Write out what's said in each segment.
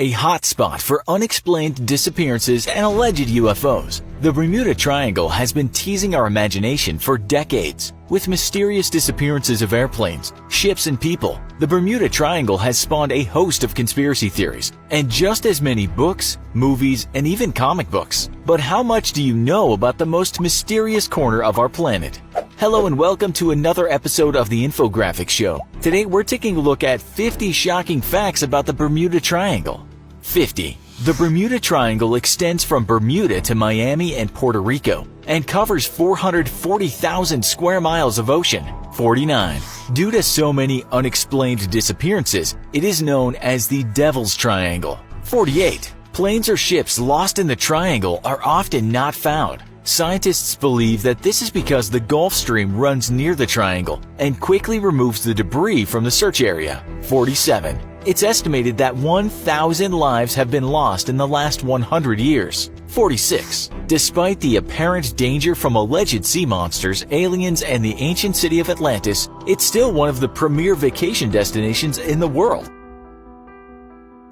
a hotspot for unexplained disappearances and alleged UFOs. The Bermuda Triangle has been teasing our imagination for decades. With mysterious disappearances of airplanes, ships, and people, the Bermuda Triangle has spawned a host of conspiracy theories, and just as many books, movies, and even comic books. But how much do you know about the most mysterious corner of our planet? Hello and welcome to another episode of the Infographic Show. Today we're taking a look at 50 shocking facts about the Bermuda Triangle. 50. The Bermuda Triangle extends from Bermuda to Miami and Puerto Rico and covers 440,000 square miles of ocean. 49. Due to so many unexplained disappearances, it is known as the Devil's Triangle. 48. Planes or ships lost in the triangle are often not found. Scientists believe that this is because the Gulf Stream runs near the triangle and quickly removes the debris from the search area. 47. It's estimated that 1,000 lives have been lost in the last 100 years. 46. Despite the apparent danger from alleged sea monsters, aliens, and the ancient city of Atlantis, it's still one of the premier vacation destinations in the world.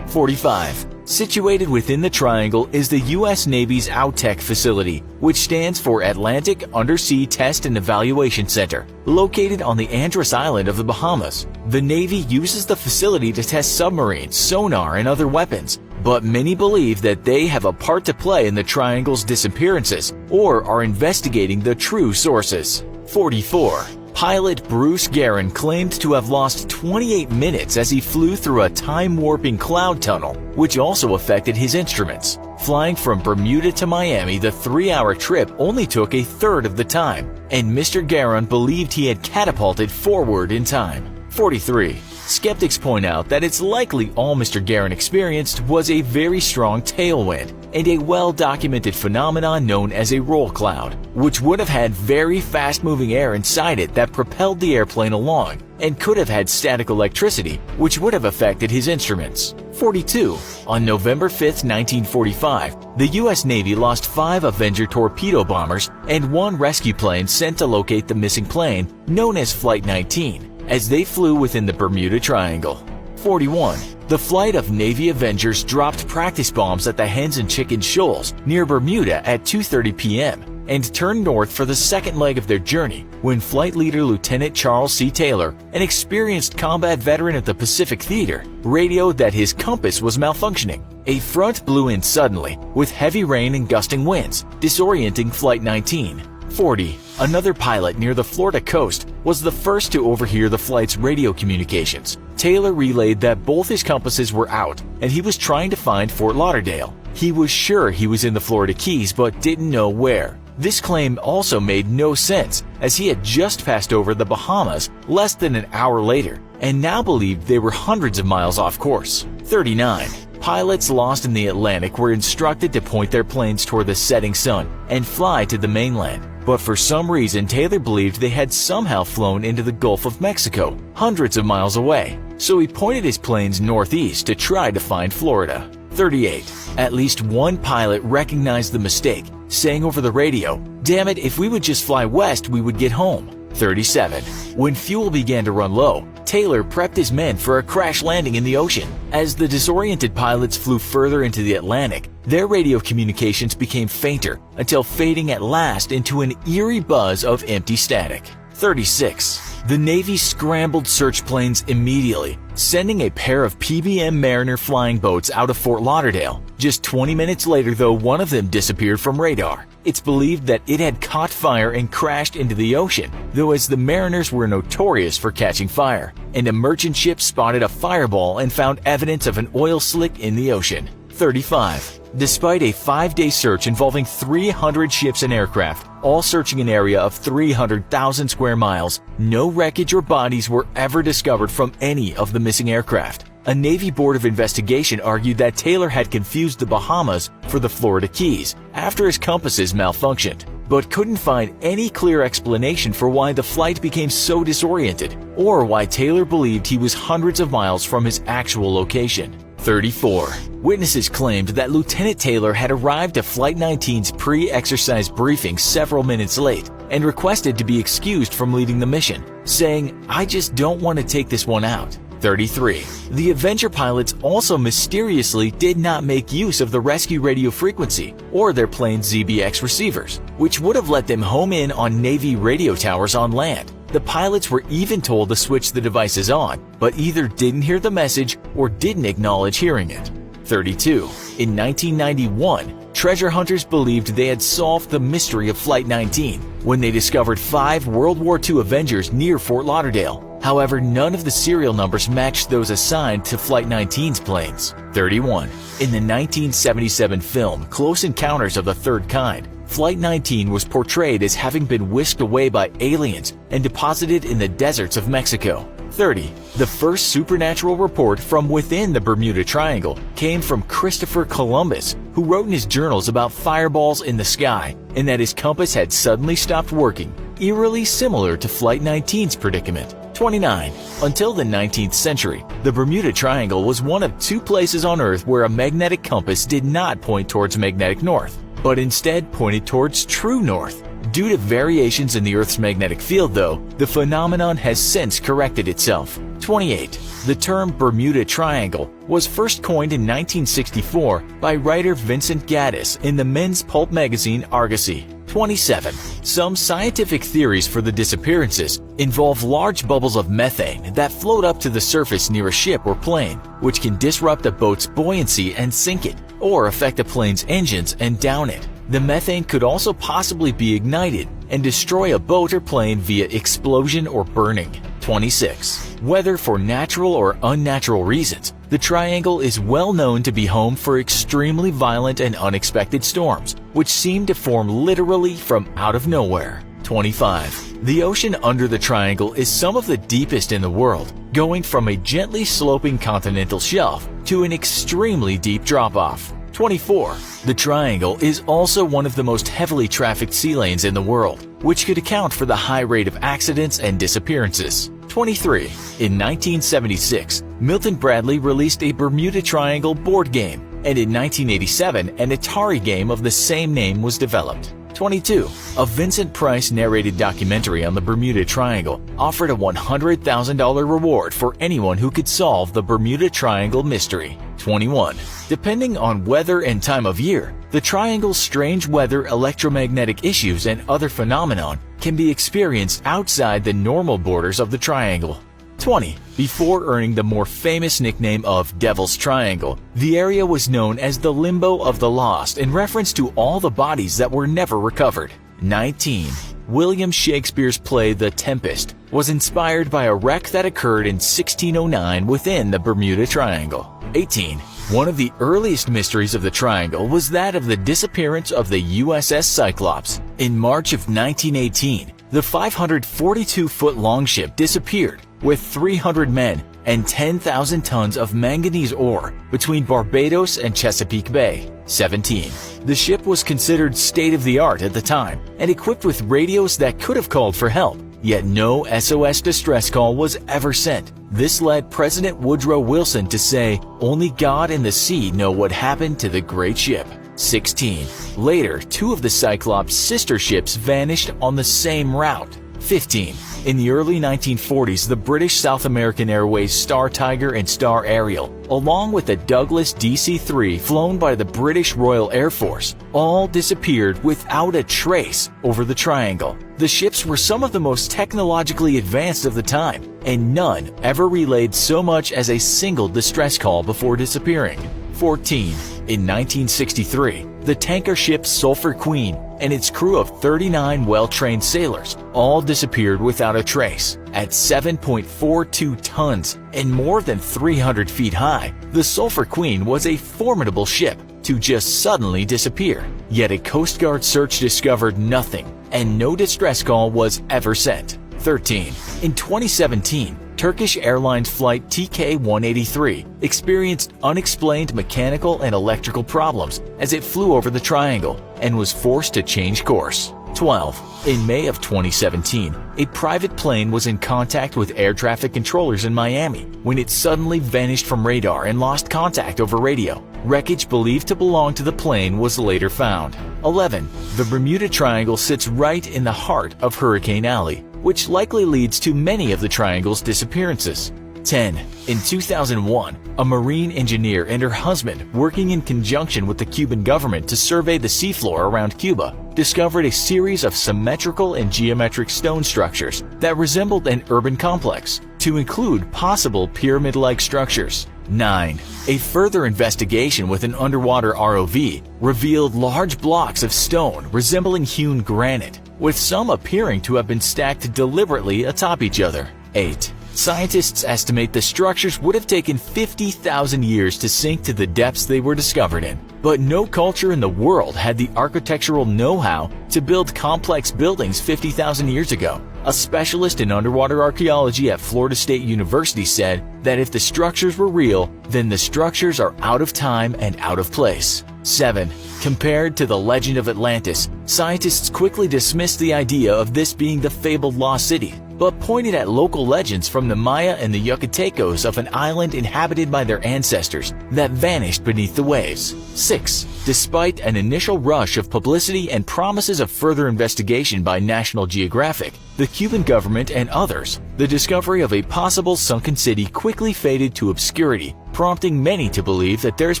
45. Situated within the triangle is the U.S. Navy's OUTTEC facility, which stands for Atlantic Undersea Test and Evaluation Center, located on the Andros Island of the Bahamas. The Navy uses the facility to test submarines, sonar, and other weapons, but many believe that they have a part to play in the triangle's disappearances or are investigating the true sources. 44. Pilot Bruce Guerin claimed to have lost 28 minutes as he flew through a time-warping cloud tunnel, which also affected his instruments. Flying from Bermuda to Miami, the 3-hour trip only took a third of the time, and Mr. Guerin believed he had catapulted forward in time. 43. Skeptics point out that it's likely all Mr. Guerin experienced was a very strong tailwind and a well-documented phenomenon known as a roll cloud, which would have had very fast-moving air inside it that propelled the airplane along and could have had static electricity, which would have affected his instruments. 42. On November 5, 1945, the U.S. Navy lost 5 Avenger torpedo bombers and 1 rescue plane sent to locate the missing plane, known as Flight 19. As they flew within the Bermuda Triangle. 41. The flight of Navy Avengers dropped practice bombs at the Hens and Chickens Shoals near Bermuda at 2:30 p.m. and turned north for the second leg of their journey when Flight Leader Lieutenant Charles C. Taylor, an experienced combat veteran at the Pacific Theater, radioed that his compass was malfunctioning. A front blew in suddenly, with heavy rain and gusting winds, disorienting Flight 19. 40. Another pilot near the Florida coast was the first to overhear the flight's radio communications. Taylor relayed that both his compasses were out and he was trying to find Fort Lauderdale. He was sure he was in the Florida Keys but didn't know where. This claim also made no sense as he had just passed over the Bahamas less than an hour later and now believed they were hundreds of miles off course. 39. Pilots lost in the Atlantic were instructed to point their planes toward the setting sun and fly to the mainland. But for some reason, Taylor believed they had somehow flown into the Gulf of Mexico, hundreds of miles away. So he pointed his planes northeast to try to find Florida. 38. At least one pilot recognized the mistake, saying over the radio, "Damn it, if we would just fly west, we would get home." 37. When fuel began to run low, Taylor prepped his men for a crash landing in the ocean. As the disoriented pilots flew further into the Atlantic, their radio communications became fainter until fading at last into an eerie buzz of empty static. 36. The Navy scrambled search planes immediately, sending a pair of PBM Mariner flying boats out of Fort Lauderdale. Just 20 minutes later, though, one of them disappeared from radar. It's believed that it had caught fire and crashed into the ocean, though as the Mariners were notorious for catching fire, and a merchant ship spotted a fireball and found evidence of an oil slick in the ocean. 35. Despite a 5-day search involving 300 ships and aircraft, all searching an area of 300,000 square miles, no wreckage or bodies were ever discovered from any of the missing aircraft. A Navy Board of Investigation argued that Taylor had confused the Bahamas for the Florida Keys after his compasses malfunctioned, but couldn't find any clear explanation for why the flight became so disoriented or why Taylor believed he was hundreds of miles from his actual location. 34. Witnesses claimed that Lieutenant Taylor had arrived at Flight 19's pre-exercise briefing several minutes late and requested to be excused from leading the mission, saying, "I just don't want to take this one out." 33. The Avenger pilots also mysteriously did not make use of the rescue radio frequency or their plane's ZBX receivers, which would have let them home in on Navy radio towers on land. The pilots were even told to switch the devices on, but either didn't hear the message or didn't acknowledge hearing it. 32. In 1991, treasure hunters believed they had solved the mystery of Flight 19 when they discovered 5 World War II Avengers near Fort Lauderdale. However, none of the serial numbers matched those assigned to Flight 19's planes. 31. In the 1977 film Close Encounters of the Third Kind, Flight 19 was portrayed as having been whisked away by aliens and deposited in the deserts of Mexico. 30. The first supernatural report from within the Bermuda Triangle came from Christopher Columbus, who wrote in his journals about fireballs in the sky and that his compass had suddenly stopped working, eerily similar to Flight 19's predicament. 29. Until the 19th century, the Bermuda Triangle was one of 2 places on Earth where a magnetic compass did not point towards magnetic north, but instead pointed towards true north. Due to variations in the Earth's magnetic field, though, the phenomenon has since corrected itself. 28. The term Bermuda Triangle was first coined in 1964 by writer Vincent Gaddis in the men's pulp magazine Argosy. 27. Some scientific theories for the disappearances involve large bubbles of methane that float up to the surface near a ship or plane, which can disrupt a boat's buoyancy and sink it, or affect a plane's engines and down it. The methane could also possibly be ignited and destroy a boat or plane via explosion or burning. 26. Whether for natural or unnatural reasons, the Triangle is well known to be home for extremely violent and unexpected storms, which seem to form literally from out of nowhere. 25. The ocean under the Triangle is some of the deepest in the world, going from a gently sloping continental shelf to an extremely deep drop-off. 24. The Triangle is also one of the most heavily trafficked sea lanes in the world, which could account for the high rate of accidents and disappearances. 23. In 1976, Milton Bradley released a Bermuda Triangle board game, and in 1987, an Atari game of the same name was developed. 22. A Vincent Price narrated documentary on the Bermuda Triangle offered a $100,000 reward for anyone who could solve the Bermuda Triangle mystery. 21. Depending on weather and time of year, the Triangle's strange weather, electromagnetic issues, and other phenomenon can be experienced outside the normal borders of the Triangle. 20. Before earning the more famous nickname of Devil's Triangle, the area was known as the Limbo of the Lost in reference to all the bodies that were never recovered. 19. William Shakespeare's play The Tempest was inspired by a wreck that occurred in 1609 within the Bermuda Triangle. 18. One of the earliest mysteries of the Triangle was that of the disappearance of the USS Cyclops. In March of 1918, the 542-foot longship disappeared with 300 men and 10,000 tons of manganese ore between Barbados and Chesapeake Bay. 17. The ship was considered state-of-the-art at the time and equipped with radios that could have called for help, yet no SOS distress call was ever sent. This led President Woodrow Wilson to say, "Only God and the sea know what happened to the great ship." 16. Later, 2 of the Cyclops' sister ships vanished on the same route. 15. In the early 1940s, the British South American Airways Star Tiger and Star Ariel, along with the Douglas DC-3 flown by the British Royal Air Force, all disappeared without a trace over the Triangle. The ships were some of the most technologically advanced of the time, and none ever relayed so much as a single distress call before disappearing. 14. In 1963, the tanker ship Sulphur Queen and its crew of 39 well-trained sailors all disappeared without a trace. At 7.42 tons and more than 300 feet high, the Sulphur Queen was a formidable ship to just suddenly disappear. Yet a Coast Guard search discovered nothing, and no distress call was ever sent. 13. In 2017, Turkish Airlines flight TK-183 experienced unexplained mechanical and electrical problems as it flew over the Triangle and was forced to change course. 12. In May of 2017, a private plane was in contact with air traffic controllers in Miami when it suddenly vanished from radar and lost contact over radio. Wreckage believed to belong to the plane was later found. 11. The Bermuda Triangle sits right in the heart of Hurricane Alley, which likely leads to many of the Triangle's disappearances. 10. In 2001, a marine engineer and her husband, working in conjunction with the Cuban government to survey the seafloor around Cuba, discovered a series of symmetrical and geometric stone structures that resembled an urban complex, to include possible pyramid-like structures. 9. A further investigation with an underwater ROV revealed large blocks of stone resembling hewn granite, with some appearing to have been stacked deliberately atop each other. 8. Scientists estimate the structures would have taken 50,000 years to sink to the depths they were discovered in, but no culture in the world had the architectural know-how to build complex buildings 50,000 years ago. A specialist in underwater archaeology at Florida State University said that if the structures were real, then the structures are out of time and out of place. 7. Compared to the legend of Atlantis, scientists quickly dismissed the idea of this being the fabled lost city, but pointed at local legends from the Maya and the Yucatecos of an island inhabited by their ancestors that vanished beneath the waves. 6. Despite an initial rush of publicity and promises of further investigation by National Geographic, the Cuban government and others, the discovery of a possible sunken city quickly faded to obscurity, prompting many to believe that there's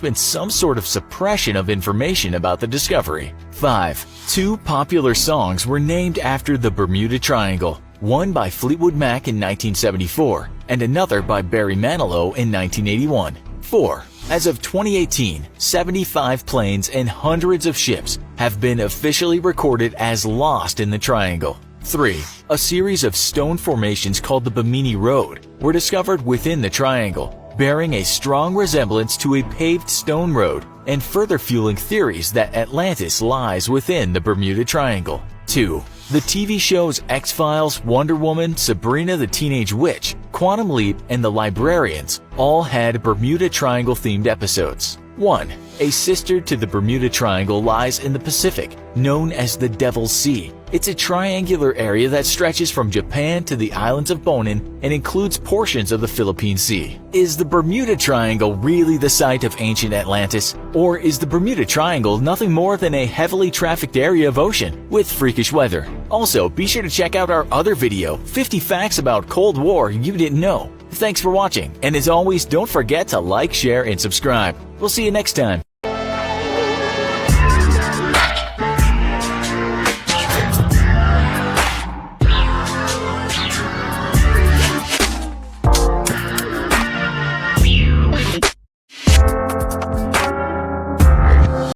been some sort of suppression of information about the discovery. 5. Two popular songs were named after the Bermuda Triangle, one by Fleetwood Mac in 1974 and another by Barry Manilow in 1981. 4. As of 2018, 75 planes and hundreds of ships have been officially recorded as lost in the triangle. 3. A series of stone formations called the Bimini Road were discovered within the triangle, bearing a strong resemblance to a paved stone road and further fueling theories that Atlantis lies within the Bermuda Triangle. 2. The TV shows X-Files, Wonder Woman, Sabrina the Teenage Witch, Quantum Leap, and The Librarians all had Bermuda Triangle-themed episodes. 1. A sister to the Bermuda Triangle lies in the Pacific, known as the Devil's Sea. It's a triangular area that stretches from Japan to the islands of Bonin and includes portions of the Philippine Sea. Is the Bermuda Triangle really the site of ancient Atlantis? Or is the Bermuda Triangle nothing more than a heavily trafficked area of ocean with freakish weather? Also, be sure to check out our other video, 50 Facts About Cold War You Didn't Know. Thanks for watching, and as always, don't forget to like, share, and subscribe. We'll see you next time.